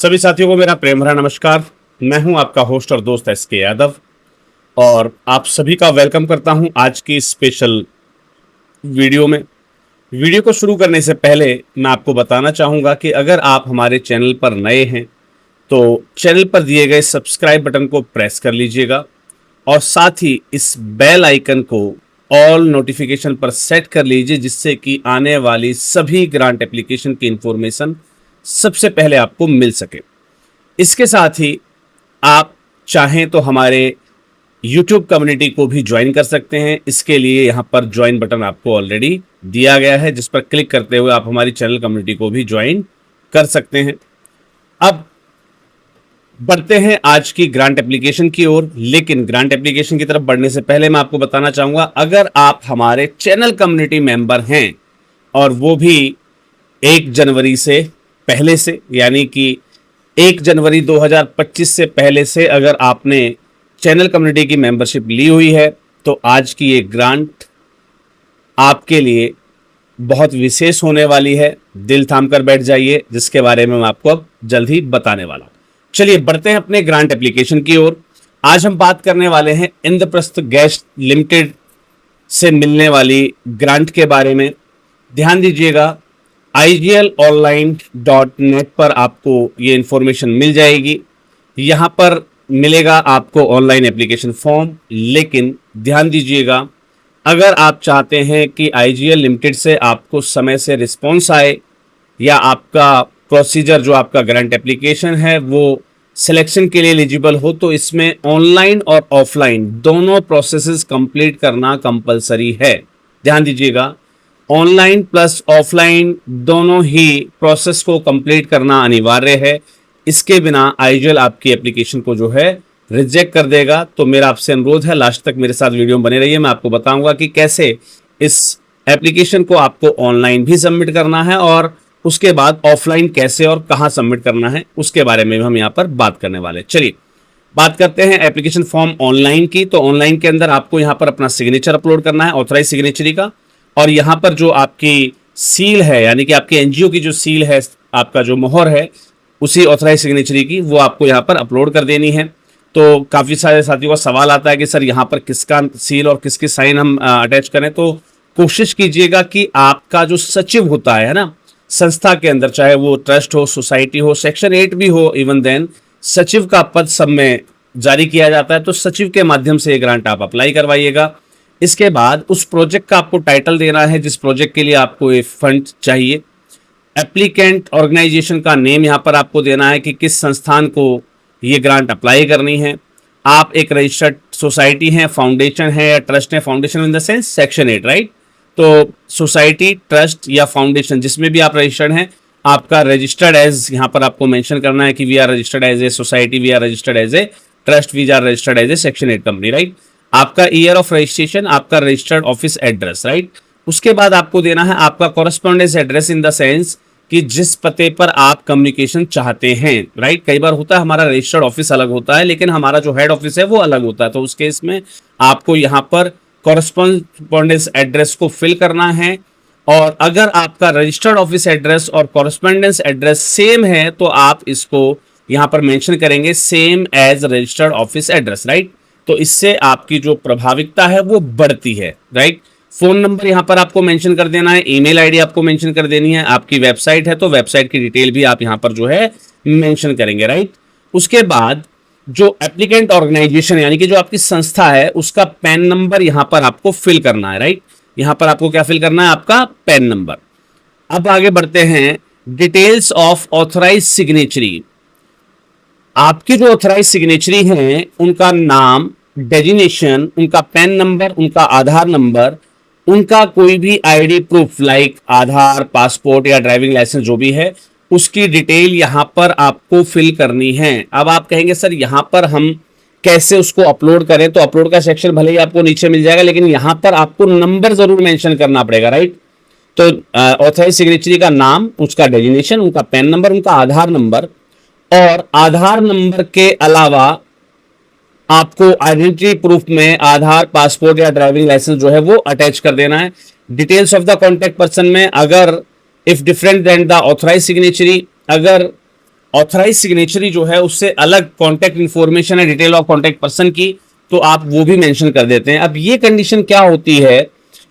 सभी साथियों को मेरा प्रेम भरा नमस्कार। मैं हूं आपका होस्ट और दोस्त एस के यादव और आप सभी का वेलकम करता हूं आज की स्पेशल वीडियो में। वीडियो को शुरू करने से पहले मैं आपको बताना चाहूँगा कि अगर आप हमारे चैनल पर नए हैं तो चैनल पर दिए गए सब्सक्राइब बटन को प्रेस कर लीजिएगा और साथ ही इस बेल आइकन को ऑल नोटिफिकेशन पर सेट कर लीजिए, जिससे कि आने वाली सभी ग्रांट एप्लीकेशन की इंफॉर्मेशन सबसे पहले आपको मिल सके। इसके साथ ही आप चाहें तो हमारे YouTube कम्युनिटी को भी ज्वाइन कर सकते हैं। इसके लिए यहाँ पर ज्वाइन बटन आपको ऑलरेडी दिया गया है, जिस पर क्लिक करते हुए आप हमारी चैनल कम्युनिटी को भी ज्वाइन कर सकते हैं। अब बढ़ते हैं आज की ग्रांट एप्लीकेशन की ओर, लेकिन ग्रांट एप्लीकेशन की तरफ बढ़ने से पहले मैं आपको बताना चाहूँगा, अगर आप हमारे चैनल कम्युनिटी मेंबर हैं और वो भी 1 जनवरी से पहले से, यानी कि 1 जनवरी 2025 से पहले से अगर आपने चैनल कम्युनिटी की मेंबरशिप ली हुई है तो आज की ये ग्रांट आपके लिए बहुत विशेष होने वाली है। दिल थाम कर बैठ जाइए, जिसके बारे में मैं आपको अब जल्द ही बताने वाला हूं। चलिए बढ़ते हैं अपने ग्रांट एप्लीकेशन की ओर। आज हम बात करने वाले हैं इंद्रप्रस्थ गैस लिमिटेड से मिलने वाली ग्रांट के बारे में। ध्यान दीजिएगा, iglonline.net पर आपको ये इंफॉर्मेशन मिल जाएगी। यहाँ पर मिलेगा आपको ऑनलाइन एप्लीकेशन फॉर्म, लेकिन ध्यान दीजिएगा, अगर आप चाहते हैं कि IGL लिमिटेड से आपको समय से रिस्पॉन्स आए या आपका प्रोसीजर जो आपका ग्रांट एप्लीकेशन है वो सिलेक्शन के लिए एलिजिबल हो, तो इसमें ऑनलाइन और ऑफलाइन दोनों प्रोसेसेस कंप्लीट करना कंपलसरी है। ध्यान दीजिएगा, ऑनलाइन प्लस ऑफलाइन दोनों ही प्रोसेस को कंप्लीट करना अनिवार्य है। इसके बिना IGL आपकी एप्लीकेशन को जो है रिजेक्ट कर देगा। तो मेरा आपसे अनुरोध है, लास्ट तक मेरे साथ वीडियो में बने रहिए। मैं आपको बताऊंगा कि कैसे इस एप्लीकेशन को आपको ऑनलाइन भी सबमिट करना है और उसके बाद ऑफलाइन कैसे और कहां सबमिट करना है, उसके बारे में हम यहाँ पर बात करने वाले। चलिए बात करते हैं एप्लीकेशन फॉर्म ऑनलाइन की। तो ऑनलाइन के अंदर आपको यहाँ पर अपना सिग्नेचर अपलोड करना है, ऑथराइज सिग्नेचरी का, और यहाँ पर जो आपकी सील है, यानी कि आपके एनजीओ की जो सील है, आपका जो मोहर है उसी ऑथराइज सिग्नेचरी की, वो आपको यहाँ पर अपलोड कर देनी है। तो काफ़ी सारे साथियों का सवाल आता है कि सर यहाँ पर किसका सील और किसकी साइन हम अटैच करें। तो कोशिश कीजिएगा कि आपका जो सचिव होता है ना संस्था के अंदर, चाहे वो ट्रस्ट हो, सोसाइटी हो, सेक्शन 8 भी हो, इवन देन सचिव का पद सब में जारी किया जाता है, तो सचिव के माध्यम से ये ग्रांट आप अप्लाई करवाइएगा। इसके बाद उस प्रोजेक्ट का आपको टाइटल देना है जिस प्रोजेक्ट के लिए आपको ये फंड चाहिए। एप्लीकेंट ऑर्गेनाइजेशन का नेम यहाँ पर आपको देना है कि किस संस्थान को ये ग्रांट अप्लाई करनी है। आप एक रजिस्टर्ड सोसाइटी हैं, फाउंडेशन है या ट्रस्ट है, foundation in the sense section 8, right. तो सोसाइटी, ट्रस्ट या फाउंडेशन जिसमें भी आप रजिस्टर्ड हैं, आपका रजिस्टर्ड एज यहाँ पर आपको मेंशन करना है कि we are registered as a society, we are registered as a trust, we are registered as a section 8 company, right. आपका ईयर ऑफ रजिस्ट्रेशन, आपका रजिस्टर्ड ऑफिस एड्रेस, राइट। उसके बाद आपको देना है आपका correspondence address in the sense कि जिस पते पर आप कम्युनिकेशन चाहते हैं, राइट। कई बार होता है हमारा रजिस्टर्ड ऑफिस अलग होता है लेकिन हमारा जो हेड ऑफिस है वो अलग होता है, तो उस केस में आपको यहाँ पर कॉरेस्पॉन्डेंस एड्रेस को फिल करना है। और अगर आपका रजिस्टर्ड ऑफिस एड्रेस और कॉरेस्पॉन्डेंस एड्रेस सेम है तो आप इसको यहाँ पर मेंशन करेंगे same as registered office address, right. तो इससे आपकी जो प्रभाविकता है वो बढ़ती है, राइट। फोन नंबर यहाँ पर आपको मेंशन कर देना है, ईमेल आईडी आपको मेंशन कर देनी है, आपकी वेबसाइट है तो वेबसाइट की डिटेल भी आप यहाँ पर जो है मेंशन करेंगे, राइट। उसके बाद जो एप्लीकेंट ऑर्गेनाइजेशन यानी कि जो आपकी संस्था है उसका पैन नंबर यहाँ पर आपको फिल करना है, राइट। यहाँ पर आपको क्या फिल करना है, आपका पैन नंबर। अब आगे बढ़ते हैं, डिटेल्स ऑफ ऑथराइज सिग्नेचरी। आपकी जो ऑथराइज सिग्नेचरी हैं उनका नाम, डेजिग्नेशन, उनका पैन नंबर, उनका आधार नंबर, उनका कोई भी आईडी प्रूफ लाइक आधार, पासपोर्ट या ड्राइविंग लाइसेंस जो भी है उसकी डिटेल यहाँ पर आपको फिल करनी है। अब आप कहेंगे सर यहाँ पर हम कैसे उसको अपलोड करें, तो अपलोड का सेक्शन भले ही आपको नीचे मिल जाएगा लेकिन यहाँ पर आपको नंबर जरूर मेंशन करना पड़ेगा, राइट। तो ऑथराइज सिग्नेचरी का नाम, उसका डेजिग्नेशन, उनका पैन नंबर, उनका आधार नंबर, और आधार नंबर के अलावा आपको आइडेंटिटी प्रूफ में आधार, पासपोर्ट या ड्राइविंग लाइसेंस जो है वो अटैच कर देना है। Details of the contact person में अगर if different than the authorise signatory, अगर ऑथराइज सिग्नेचरी जो है उससे अलग कॉन्टैक्ट इन्फॉर्मेशन है, डिटेल ऑफ कॉन्टैक्ट पर्सन की, तो आप वो भी मेंशन कर देते हैं। अब ये कंडीशन क्या होती है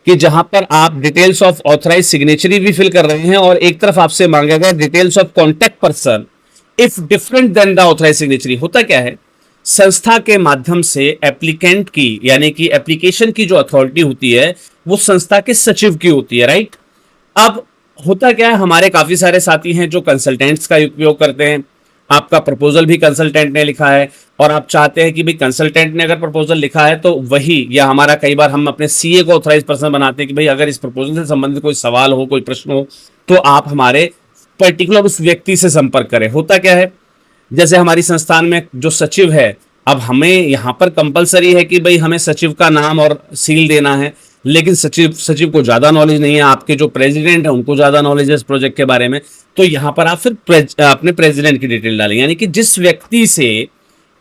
कि जहां पर आप डिटेल्स ऑफ ऑथराइज सिग्नेचरी भी फिल कर रहे हैं और एक तरफ आपसे मांगा गया details of contact person if different than the authorise signatory. होता क्या है, संस्था के माध्यम से एप्लीकेंट की यानी कि एप्लीकेशन की जो अथॉरिटी होती है वो संस्था के सचिव की होती है, राइट। अब होता क्या है, हमारे काफी सारे साथी हैं जो कंसल्टेंट्स का उपयोग करते हैं। आपका प्रपोजल भी कंसल्टेंट ने लिखा है और आप चाहते हैं कि भाई कंसल्टेंट ने अगर प्रपोजल लिखा है तो वही, या हमारा कई बार हम अपने सीए को ऑथराइज पर्सन बनाते हैं कि भाई अगर इस प्रपोजल से संबंधित कोई सवाल हो, कोई प्रश्न हो, तो आप हमारे पर्टिकुलर उस व्यक्ति से संपर्क करें। होता क्या है, जैसे हमारी संस्थान में जो सचिव है, अब हमें यहाँ पर कंपलसरी है कि भाई हमें सचिव का नाम और सील देना है, लेकिन सचिव को ज्यादा नॉलेज नहीं है, आपके जो प्रेसिडेंट है उनको ज्यादा नॉलेज है इस प्रोजेक्ट के बारे में, तो यहाँ पर आप फिर अपने प्रेसिडेंट की डिटेल डालें, यानी कि जिस व्यक्ति से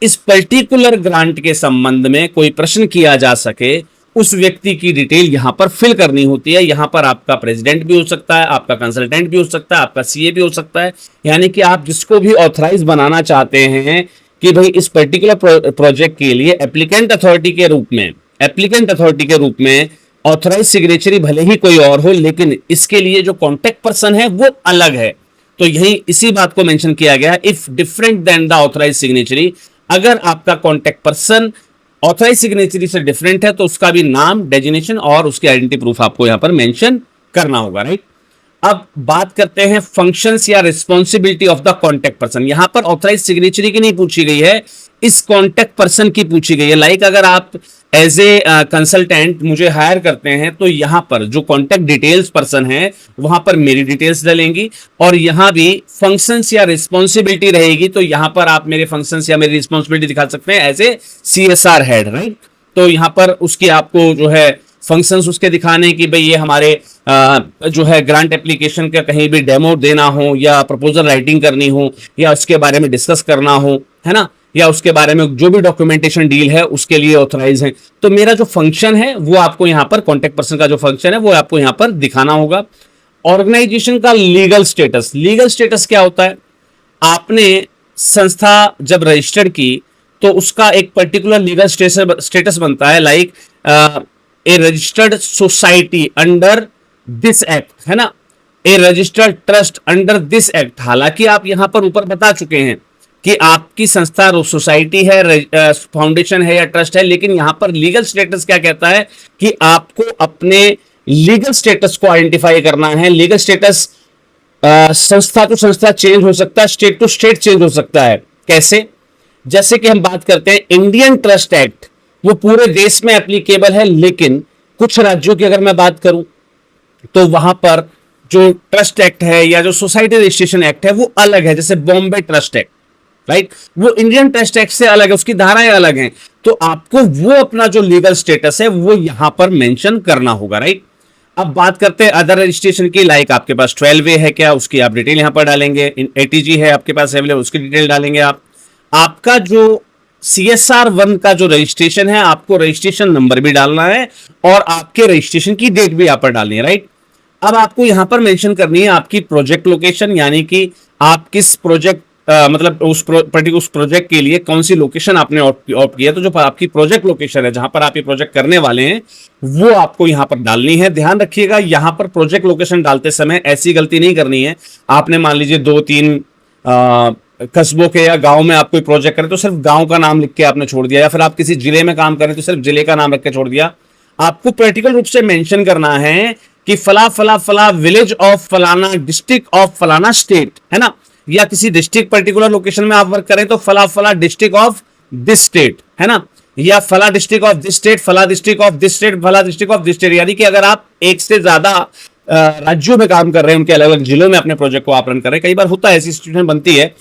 इस पर्टिकुलर ग्रांट के संबंध में कोई प्रश्न किया जा सके उस व्यक्ति की डिटेल यहां पर फिल करनी होती है। यहां पर आपका प्रेसिडेंट भी हो सकता है, आपका कंसल्टेंट भी हो सकता है, आपका सीए भी हो सकता है, यानी कि आप जिसको भी ऑथराइज बनाना चाहते हैं कि भाई इस पर्टिकुलर प्रोजेक्ट के लिए एप्लीकेंट अथॉरिटी के रूप में ऑथराइज सिग्नेचरी भले ही कोई और हो, लेकिन इसके लिए जो कॉन्टैक्ट पर्सन है वो अलग है। तो यही इसी बात को मेंशन किया गया है, if different than the authorise signatory. अगर आपका कॉन्टैक्ट पर्सन ऑथराइज सिग्नेचरी से डिफरेंट है तो उसका भी नाम, डेजिग्नेशन और उसकी आइडेंटिटी प्रूफ आपको यहां पर मेंशन करना होगा, राइट। अब बात करते हैं फंक्शंस या responsibility of the contact person. यहां पर ऑथराइज सिग्नेचरी की नहीं पूछी गई है, इस कॉन्टैक्ट पर्सन की पूछी गई है। लाइक अगर आप एज ए कंसल्टेंट मुझे हायर करते हैं तो यहां पर जो कॉन्टैक्ट डिटेल्स पर्सन है वहां पर मेरी डिटेल्स डलेंगी और यहां भी फंक्शंस या रिस्पॉन्सिबिलिटी रहेगी, तो यहां पर आप मेरे फंक्शंस या मेरी रिस्पॉन्सिबिलिटी दिखा सकते हैं as a CSR head, right. तो यहां पर उसकी आपको जो है फंक्शंस उसके दिखाने की, भाई ये हमारे जो है ग्रांट एप्लीकेशन का कहीं भी डेमो देना हो या प्रपोजल राइटिंग करनी हो या उसके बारे में डिस्कस करना हो, है ना, या उसके बारे में जो भी डॉक्यूमेंटेशन डील है उसके लिए ऑथराइज है। तो मेरा जो फंक्शन है वो आपको यहाँ पर कॉन्टैक्ट पर्सन का जो फंक्शन है वो आपको यहाँ पर दिखाना होगा। ऑर्गेनाइजेशन का लीगल स्टेटस क्या होता है, आपने संस्था जब रजिस्टर्ड की तो उसका एक पर्टिकुलर लीगल स्टेटस बनता है, like a registered society under this act, है ना, a registered trust under this act. हालांकि आप यहां पर ऊपर बता चुके हैं कि आपकी संस्था सोसाइटी है, फाउंडेशन है या ट्रस्ट है, लेकिन यहां पर लीगल स्टेटस क्या कहता है कि आपको अपने लीगल स्टेटस को आइडेंटिफाई करना है। लीगल स्टेटस संस्था टू संस्था चेंज हो सकता है, स्टेट टू स्टेट चेंज हो सकता है। कैसे? जैसे कि हम बात करते हैं इंडियन ट्रस्ट एक्ट, वो पूरे देश में एप्लीकेबल है, लेकिन कुछ राज्यों की अगर मैं बात करूं तो वहां पर जो ट्रस्ट एक्ट है या जो सोसाइटी रजिस्ट्रेशन एक्ट है वो अलग है। जैसे बॉम्बे ट्रस्ट एक्ट, राइट, वो इंडियन ट्रस्ट एक्ट से अलग है, उसकी धाराएं अलग हैं, तो आपको वो अपना जो लीगल स्टेटस है वो यहां पर मेंशन करना होगा, राइट। अब बात करते हैं अदर रजिस्ट्रेशन की, लाइक आपके पास 12A है क्या, उसकी आप डिटेल यहां पर डालेंगे। ATG है आपके पास अवेलेबल, उसकी डिटेल डालेंगे आप। आपका जो CSR1 का जो रजिस्ट्रेशन है आपको रजिस्ट्रेशन नंबर भी डालना है और आपके रजिस्ट्रेशन की डेट भी यहाँ पर डालनी है, राइट। अब आपको यहां पर मेंशन करनी है आपकी प्रोजेक्ट लोकेशन, यानी कि आप किस प्रोजेक्ट मतलब उस प्रोजेक्ट के लिए कौन सी लोकेशन आपने ऑप्ट किया। तो जो आपकी प्रोजेक्ट लोकेशन है जहां पर आप ये प्रोजेक्ट करने वाले हैं वो आपको यहां पर डालनी है। ध्यान रखिएगा यहां पर प्रोजेक्ट लोकेशन डालते समय ऐसी गलती नहीं करनी है। आपने मान लीजिए 2-3 कस्बों के या गांव में आप कोई प्रोजेक्ट करें तो सिर्फ गांव का नाम लिख के आपने छोड़ दिया, या फिर आप किसी जिले में काम करें तो सिर्फ जिले का नाम रख के छोड़ दिया। आपको प्रैक्टिकल रूप से मेंशन करना है कि फला फला फला विलेज ऑफ फलाना डिस्ट्रिक्ट ऑफ फलाना स्टेट, है ना, या किसी डिस्ट्रिक्ट पर्टिकुलर लोकेशन में आप वर्क करें तो फला फला डिस्ट्रिक्ट ऑफ दिस स्टेट, है ना, या फला डिस्ट्रिक्ट ऑफ दिस स्टेट, फला डिस्ट्रिक्ट ऑफ दिस स्टेट, फला डिस्ट्रिक्ट ऑफ दिस स्टेट। यानी कि अगर आप एक से ज्यादा राज्यों में काम कर रहे हैं, उनके अलग अलग जिलों में अपने प्रोजेक्ट को आप रन कर रहे हैं, कई बार होता है ऐसी सिचुएशन बनती है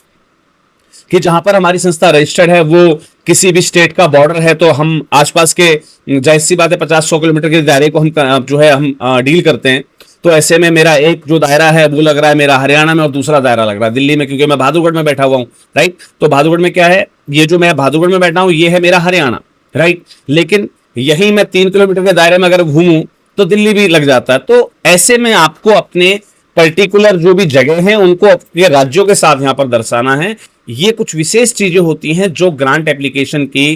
कि जहां पर हमारी संस्था रजिस्टर्ड है वो किसी भी स्टेट का बॉर्डर है, तो हम आसपास के जाहिर सी बात है 50-100 किलोमीटर के दायरे को हम जो है हम डील करते हैं। तो ऐसे में मेरा एक जो दायरा है वो लग रहा है मेरा हरियाणा में और दूसरा दायरा लग रहा है दिल्ली में, क्योंकि मैं भादुगढ़ में बैठा हुआ हूँ, राइट। तो भादुगढ़ में क्या है, ये जो मैं भादुगढ़ में बैठा हूँ ये है मेरा हरियाणा, राइट, लेकिन यही मैं 3 किलोमीटर के दायरे में अगर घूमूं तो दिल्ली भी लग जाता है। तो ऐसे में आपको अपने पर्टिकुलर जो भी जगह है उनको अपने राज्यों के साथ यहाँ पर दर्शाना है। ये कुछ विशेष चीजें होती हैं जो ग्रांट एप्लीकेशन की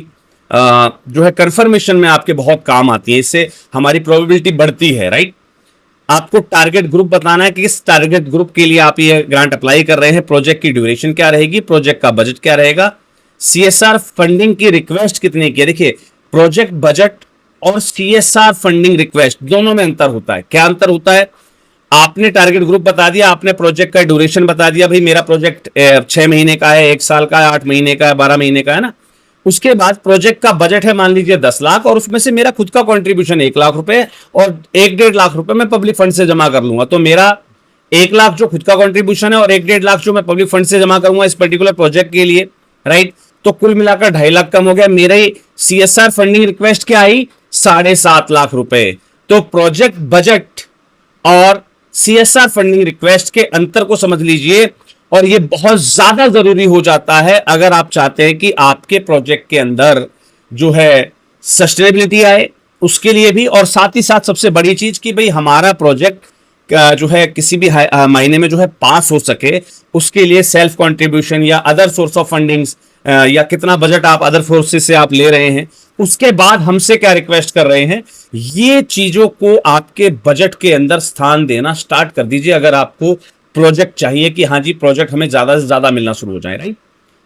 जो है कंफर्मेशन में आपके बहुत काम आती है। इससे हमारी प्रोबेबिलिटी बढ़ती है, राइट। आपको टारगेट ग्रुप बताना है कि किस टारगेट ग्रुप के लिए आप ये ग्रांट अप्लाई कर रहे हैं, प्रोजेक्ट की ड्यूरेशन क्या रहेगी, प्रोजेक्ट का बजट क्या रहेगा, सीएसआर फंडिंग की रिक्वेस्ट कितनी की है। देखिए, प्रोजेक्ट बजट और सीएसआर फंडिंग रिक्वेस्ट दोनों में अंतर होता है। क्या अंतर होता है? आपने टारगेट ग्रुप बता दिया, आपने प्रोजेक्ट का ड्यूरेशन बता दिया, भाई मेरा प्रोजेक्ट 6 महीने का है, 1 साल का है, 8 महीने का है, 12 महीने का है ना। उसके बाद प्रोजेक्ट का बजट है मान लीजिए 10 लाख, और उसमें से मेरा खुद का कंट्रीब्यूशन 1 लाख रुपए और 1-1.5 लाख रुपए मैं पब्लिक फंड से जमा कर लूंगा। तो मेरा 1 लाख जो खुद का कंट्रीब्यूशन है और 1-1.5 लाख जो मैं पब्लिक फंड से जमा करूंगा इस पर्टिकुलर प्रोजेक्ट के लिए, राइट। तो कुल मिलाकर 2.5 लाख कम हो गया। मेरे सीएसआर फंडिंग रिक्वेस्ट क्या आई? 7.5 लाख रुपए। तो प्रोजेक्ट बजट और सीएसआर फंडिंग रिक्वेस्ट के अंतर को समझ लीजिए, और ये बहुत ज्यादा जरूरी हो जाता है अगर आप चाहते हैं कि आपके प्रोजेक्ट के अंदर जो है सस्टेनेबिलिटी आए, उसके लिए भी। और साथ ही साथ सबसे बड़ी चीज कि भाई हमारा प्रोजेक्ट जो है किसी भी महीने में जो है पास हो सके, उसके लिए सेल्फ कंट्रीब्यूशन या अदर सोर्स ऑफ फंडिंग्स या कितना बजट आप अदर सोर्सेज से आप ले रहे हैं, उसके बाद हमसे क्या रिक्वेस्ट कर रहे हैं, ये चीजों को आपके बजट के अंदर स्थान देना स्टार्ट कर दीजिए अगर आपको प्रोजेक्ट चाहिए कि हाँ जी प्रोजेक्ट हमें ज्यादा से ज्यादा मिलना शुरू हो जाए, राइट।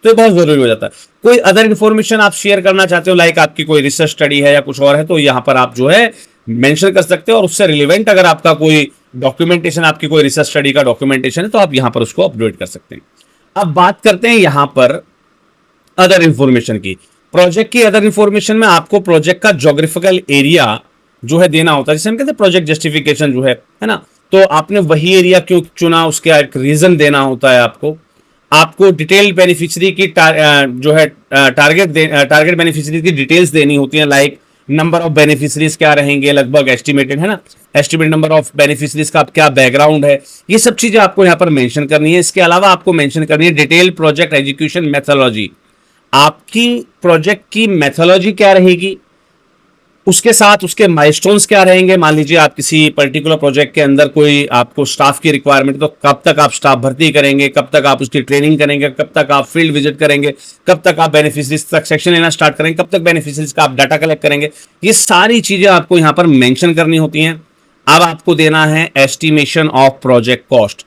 तो ये बहुत जरूरी हो जाता है। कोई अदर इंफॉर्मेशन आप शेयर करना चाहते हो, लाइक आपकी कोई रिसर्च स्टडी है या कुछ और है, तो यहां पर आप जो है मेंशन कर सकते हो, और उससे रिलेवेंट अगर आपका कोई डॉक्यूमेंटेशन, आपकी कोई रिसर्च स्टडी का डॉक्यूमेंटेशन है, तो आप यहां पर उसको अपडेट कर सकते हैं। अब बात करते हैं यहां पर अदर इंफॉर्मेशन की। प्रोजेक्ट की अदर इंफॉर्मेशन में आपको प्रोजेक्ट का ज्योग्राफिकल एरिया जो है देना होता है, जिसे हम कहते हैं प्रोजेक्ट जस्टिफिकेशन जो है ना। तो आपने वही एरिया क्यों चुना, उसका एक रीजन देना होता है आपको डिटेल बेनिफिशियरी की जो है टारगेट बेनिफिशियरी की डिटेल्स देनी होती है, लाइक नंबर ऑफ बेनिफिशियरीज क्या रहेंगे लगभग एस्टिमेटेड, है ना। एस्टिमेटेड नंबर ऑफ बेनिफिशियरीज का क्या बैकग्राउंड है, ये सब चीजें आपको यहाँ पर मेंशन करनी है। इसके अलावा आपको मेंशन करनी है डिटेल प्रोजेक्ट एग्जीक्यूशन मेथोलॉजी। आपकी प्रोजेक्ट की मेथोलॉजी क्या रहेगी, उसके साथ उसके माइलस्टोन्स क्या रहेंगे। मान लीजिए आप किसी पर्टिकुलर प्रोजेक्ट के अंदर कोई आपको स्टाफ की रिक्वायरमेंट, तो कब तक आप स्टाफ भर्ती करेंगे, कब तक आप उसकी ट्रेनिंग करेंगे, कब तक आप फील्ड विजिट करेंगे, कब तक आप बेनिफिशियरीज तक सेक्शन लेना स्टार्ट करेंगे, कब तक बेनिफिशियरीज का आप डाटा कलेक्ट करेंगे। ये सारी चीजें आपको यहाँ पर मेंशन करनी होती हैं। अब आपको देना है एस्टिमेशन ऑफ प्रोजेक्ट कॉस्ट।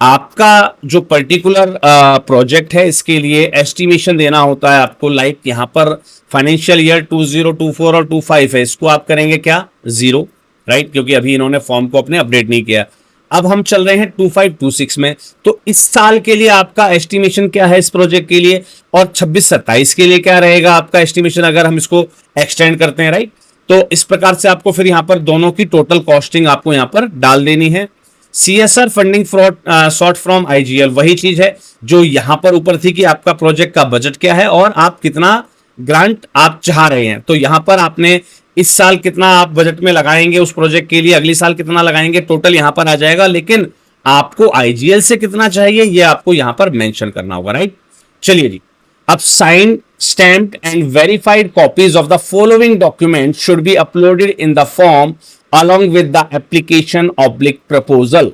आपका जो पर्टिकुलर प्रोजेक्ट है इसके लिए एस्टिमेशन देना होता है आपको, लाइक यहाँ पर फाइनेंशियल ईयर 2024 और 25 है, इसको आप करेंगे क्या 0, राइट, क्योंकि अभी इन्होंने फॉर्म को अपने अपडेट नहीं किया। अब हम चल रहे हैं 25-26 में, तो इस साल के लिए आपका एस्टिमेशन क्या है इस प्रोजेक्ट के लिए, और 26-27 के लिए क्या रहेगा आपका एस्टिमेशन अगर हम इसको एक्सटेंड करते हैं, राइट। तो इस प्रकार से आपको फिर यहाँ पर दोनों की टोटल कॉस्टिंग आपको यहाँ पर डाल देनी है। CSR funding short from IGL, वही चीज है जो यहां पर ऊपर थी कि आपका प्रोजेक्ट का बजट क्या है और आप कितना ग्रांट आप चाह रहे हैं। तो यहां पर आपने इस साल कितना आप बजट में लगाएंगे उस प्रोजेक्ट के लिए, अगली साल कितना लगाएंगे, टोटल यहां पर आ जाएगा। लेकिन आपको आईजीएल से कितना चाहिए ये आपको यहां पर मेंशन करना होगा, राइट। चलिए जी, अब signed, stamped and verified copies of the following document should be uploaded in the form along with the application oblique proposal।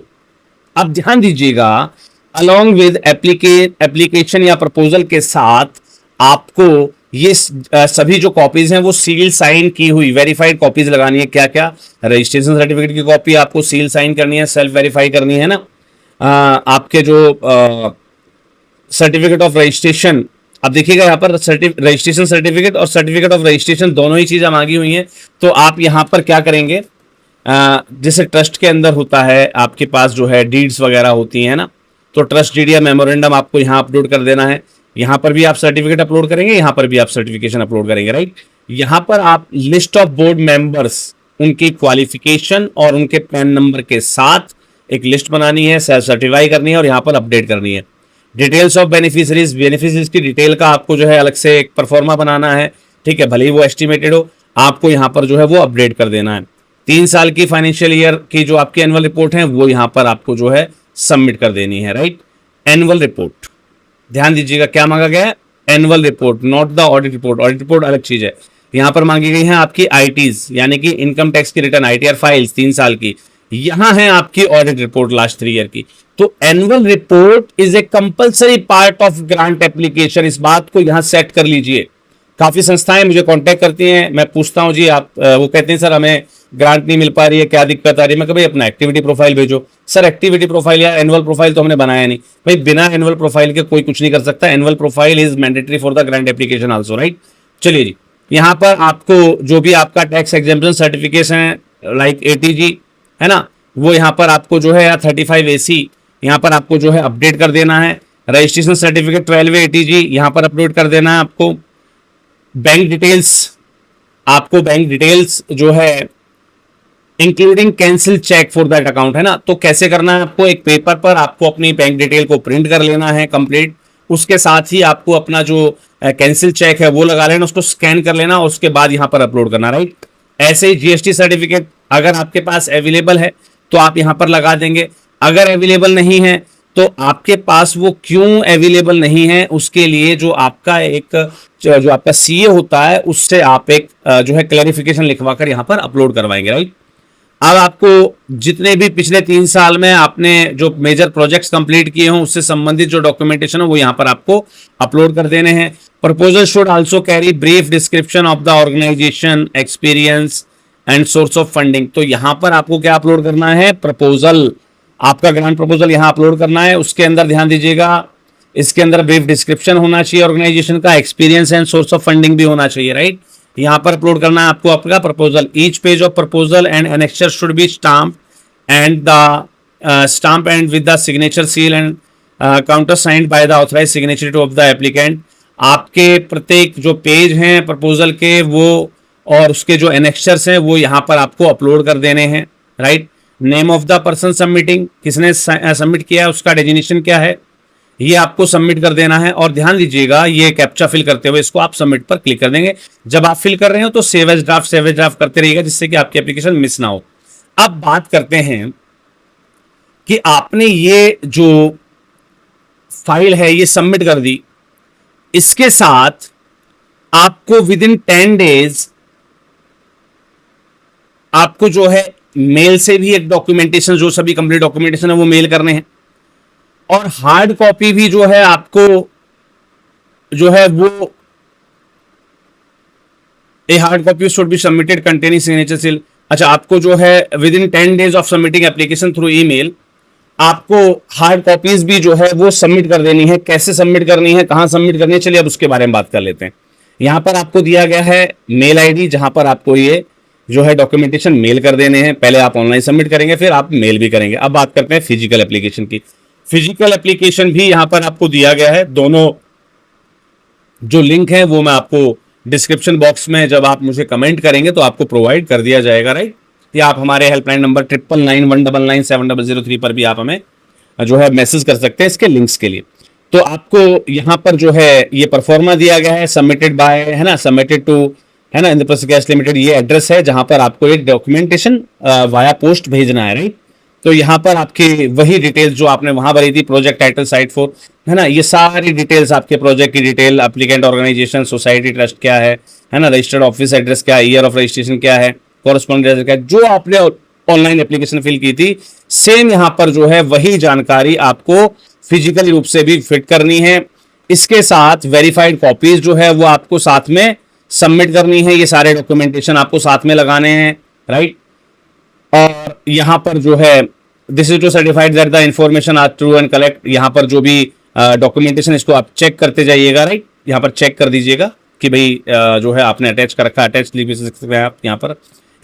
अब ध्यान दीजिएगा, along with application या proposal के साथ आपको ये सभी जो कॉपीज हैं वो सील साइन की हुई वेरीफाइड कॉपीज लगानी है। क्या क्या? रजिस्ट्रेशन सर्टिफिकेट की कॉपी आपको सील साइन करनी है, सेल्फ वेरीफाई करनी है ना। आपके जो सर्टिफिकेट ऑफ रजिस्ट्रेशन, अब देखिएगा यहाँ पर रजिस्ट्रेशन सर्टिफिकेट और सर्टिफिकेट ऑफ रजिस्ट्रेशन दोनों ही चीजें मांगी हुई हैं। तो आप यहाँ पर क्या करेंगे, जैसे ट्रस्ट के अंदर होता है आपके पास जो है डीड्स वगैरह होती हैं ना, तो ट्रस्ट डीड या मेमोरेंडम आपको यहाँ अपलोड कर देना है। यहाँ पर भी आप सर्टिफिकेट अपलोड करेंगे, यहाँ पर भी आप सर्टिफिकेशन अपलोड करेंगे, राइट। यहाँ पर आप लिस्ट ऑफ बोर्ड मेंबर्स, उनकी क्वालिफिकेशन और उनके पैन नंबर के साथ एक लिस्ट बनानी है, सेल्फ सर्टिफाई करनी है और यहाँ पर अपडेट करनी है। डिटेल्स ऑफ बेनिफिशियरीज, बेनिफिशियरीज की डिटेल का आपको जो है अलग से एक परफॉर्मा बनाना है, ठीक है, भले ही वो एस्टिमेटेड हो, आपको यहाँ पर जो है वो अपडेट कर देना है। 3 साल की फाइनेंशियल ईयर की जो आपकी एनुअल रिपोर्ट है वो यहाँ पर आपको जो है सबमिट कर देनी है, राइट। एनुअल रिपोर्ट, ध्यान दीजिएगा क्या मांगा गया है, annual report, not the audit report. Audit report अलग चीज है। यहाँ पर मांगी गई है आपकी आईटीज यानी कि इनकम टैक्स की रिटर्न, आईटीआर फाइल्स 3 साल की, यहां है आपकी ऑडिट रिपोर्ट लास्ट 3 ईयर की। तो annual report is a compulsory part of grant application, इस बात को यहां सेट कर लीजिए। काफी संस्थाएं मुझे कांटेक्ट करती हैं, मैं पूछता हूं जी आप, वो कहते हैं सर हमें ग्रांट नहीं मिल पा रही है, क्या दिक्कत आ रही है। मैं कहा भाई अपना एक्टिविटी प्रोफाइल भेजो। सर एक्टिविटी प्रोफाइल या एनुअल प्रोफाइल तो हमने बनाया नहीं। भाई बिना एनुअल प्रोफाइल के कोई कुछ नहीं कर सकता। Annual profile is mandatory for the grant application also, right. चलिए जी, यहाँ पर आपको जो भी आपका टैक्स एग्जेम्पशन सर्टिफिकेशन है लाइक ATG है ना, वो यहाँ पर आपको जो है या 35AC यहाँ पर आपको जो है अपडेट कर देना है। रजिस्ट्रेशन सर्टिफिकेट 12 ATG यहाँ पर अपलोड कर देना है आपको। बैंक डिटेल्स, आपको बैंक डिटेल्स जो है including cancel cheque for that account है ना, तो कैसे करना है आपको, एक पेपर पर आपको अपनी बैंक डिटेल को प्रिंट कर लेना है कंप्लीट। उसके साथ ही आपको अपना जो कैंसिल चेक है वो लगा लेना, उसको स्कैन कर लेना, उसके बाद यहां पर अपलोड करना, राइट। ऐसे ही GST सर्टिफिकेट अगर आपके पास अवेलेबल है तो आप यहां पर लगा देंगे। अगर अवेलेबल नहीं है तो आपके पास वो क्यों अवेलेबल नहीं है, उसके लिए जो आपका CA होता है उससे आप एक जो है क्लैरिफिकेशन लिखवाकर यहां पर अपलोड करवाएंगे, राइट। अब आपको जितने भी पिछले 3 साल में आपने जो मेजर प्रोजेक्ट्स कंप्लीट किए हों उससे संबंधित जो डॉक्यूमेंटेशन है वो यहां पर आपको अपलोड कर देने हैं। Proposal should also carry brief description of the organisation, experience and source of funding. तो यहां पर आपको क्या अपलोड करना है, प्रपोजल, आपका ग्रांट प्रपोजल यहां अपलोड करना है। उसके अंदर ध्यान दीजिएगा, इसके अंदर ब्रीफ डिस्क्रिप्शन होना चाहिए ऑर्गेनाइजेशन का, experience and source of funding भी होना चाहिए, राइट। यहां पर अपलोड करना है आपको आपका proposal. Each page of proposal and annexure should be stamp and with the signature seal and counter signed by the authorised signature of the applicant. आपके प्रत्येक जो पेज हैं प्रपोजल के वो और उसके जो एनेक्चर्स हैं वो यहां पर आपको अपलोड कर देने हैं, right. Name of the person submitting, किसने सबमिट किया है उसका डेजिग्नेशन क्या है, ये आपको सबमिट कर देना है। और ध्यान दीजिएगा ये कैप्चा फिल करते हुए इसको आप सबमिट पर क्लिक कर देंगे। जब आप फिल कर रहे हो तो सेव एज ड्राफ्ट करते रहिएगा जिससे कि आपकी एप्लीकेशन मिस ना हो। अब बात करते हैं कि आपने ये जो फाइल है ये सबमिट कर दी, इसके साथ आपको विद इन 10 डेज आपको जो है मेल से भी एक डॉक्यूमेंटेशन, जो सभी कंप्लीट डॉक्यूमेंटेशन है वो मेल करने हैं। और हार्ड कॉपी भी जो है आपको जो है वो a hard copy should be submitted containing signature seal. अच्छा, आपको जो है with in 10 days of submitting application through email आपको हार्ड कॉपीज भी जो है वो सबमिट कर देनी है। कैसे सबमिट करनी है, कहां सबमिट करनी है, चलिए अब उसके बारे में बात कर लेते हैं। यहां पर आपको दिया गया है मेल ID जहां पर आपको ये जो है डॉक्यूमेंटेशन मेल कर देने हैं। पहले आप ऑनलाइन सबमिट करेंगे फिर आप मेल भी करेंगे। अब बात करते हैं फिजिकल एप्लीकेशन की। फिजिकल एप्लीकेशन भी यहां पर आपको दिया गया है, दोनों जो लिंक है वो मैं आपको डिस्क्रिप्शन बॉक्स में जब आप मुझे कमेंट करेंगे तो आपको प्रोवाइड कर दिया जाएगा, राइट। या आप हमारे हेल्पलाइन नंबर 9991997003 पर भी आप हमें जो है मैसेज कर सकते हैं इसके लिंक्स के लिए। तो आपको यहाँ पर जो है ये परफॉर्मा दिया गया है, सबमिटेड बाय है ना, सबमिटेड टू है ना इंद्रप्रस्थ गैस लिमिटेड, ये एड्रेस है जहां पर आपको एक डॉक्यूमेंटेशन वाया पोस्ट भेजना है, राइट। तो यहाँ पर आपकी वही डिटेल्स जो आपने वहां भरी थी, प्रोजेक्ट टाइटल, साइट फॉर है ना, ये सारी डिटेल्स आपके प्रोजेक्ट की detail, applicant organisation, society, trust क्या है ना, रजिस्टर्ड ऑफिस एड्रेस क्या है, ईयर ऑफ रजिस्ट्रेशन क्या है, कॉरेस्पॉन्डेंस क्या है, जो आपने ऑनलाइन एप्लीकेशन फिल की थी सेम यहाँ पर जो है वही जानकारी आपको फिजिकली रूप से भी फिट करनी है। इसके साथ वेरीफाइड कॉपीज जो है वो आपको साथ में सबमिट करनी है। ये सारे डॉक्यूमेंटेशन आपको साथ में लगाने हैं, राइट। और यहाँ पर जो है this is to certified that the information are true and correct. यहाँ पर जो भी डॉक्यूमेंटेशन इसको आप चेक करते जाइएगा, राइट। यहाँ पर चेक कर दीजिएगा कि भाई जो है आपने अटैच कर रखा है, अटैच लिख सकते हैं आप।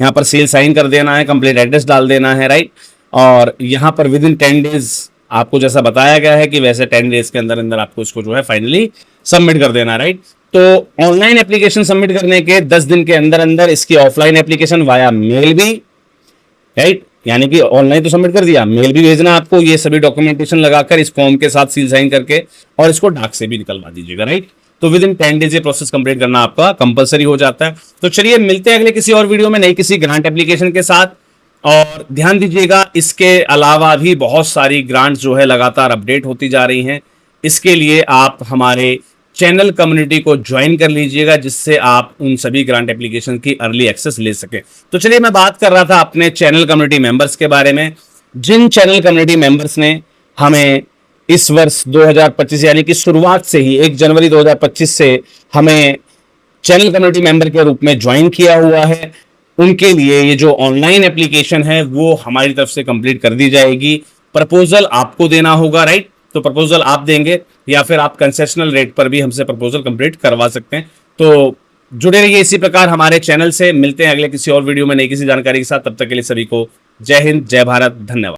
यहाँ पर सील साइन कर देना है, कंप्लीट एड्रेस डाल देना है, राइट। और यहाँ पर विद इन 10 डेज आपको जैसा बताया गया है कि वैसे 10 डेज के अंदर अंदर आपको इसको जो है फाइनली सबमिट कर देना, राइट। तो ऑनलाइन एप्लीकेशन सबमिट करने के 10 दिन के अंदर अंदर इसकी ऑफलाइन एप्लीकेशन वाया मेल भी, राइट, यानी कि ऑनलाइन तो सबमिट कर दिया, मेल भी भेजना आपको, ये सभी डॉक्यूमेंटेशन लगाकर इस फॉर्म के साथ सील साइन करके, और इसको डाक से भी निकलवा दीजिएगा, राइट। तो विद इन 10 डेज ये प्रोसेस कंप्लीट करना आपका कंपलसरी हो जाता है। तो चलिए मिलते हैं अगले किसी और वीडियो में नई किसी ग्रांट एप्लीकेशन के साथ। और ध्यान दीजिएगा इसके अलावा भी बहुत सारी ग्रांट्स जो है लगातार अपडेट होती जा रही हैं। इसके लिए आप हमारे चैनल कम्युनिटी को ज्वाइन कर लीजिएगा, जिससे आप उन सभी ग्रांट एप्लीकेशन की अर्ली एक्सेस ले सके। तो चलिए, मैं बात कर रहा था अपने चैनल कम्युनिटी मेंबर्स के बारे में। जिन चैनल कम्युनिटी मेंबर्स ने हमें इस वर्ष 2025 यानी कि शुरुआत से ही 1 जनवरी 2025 से हमें चैनल कम्युनिटी मेंबर के रूप में ज्वाइन किया हुआ है, उनके लिए ये जो ऑनलाइन एप्लीकेशन है वो हमारी तरफ से कंप्लीट कर दी जाएगी। प्रपोजल आपको देना होगा, राइट? तो प्रपोजल आप देंगे या फिर आप कंसेशनल रेट पर भी हमसे प्रपोजल कंप्लीट करवा सकते हैं। तो जुड़े रहिए इसी प्रकार हमारे चैनल से। मिलते हैं अगले किसी और वीडियो में नई किसी जानकारी के साथ। तब तक के लिए सभी को जय हिंद, जय भारत, धन्यवाद।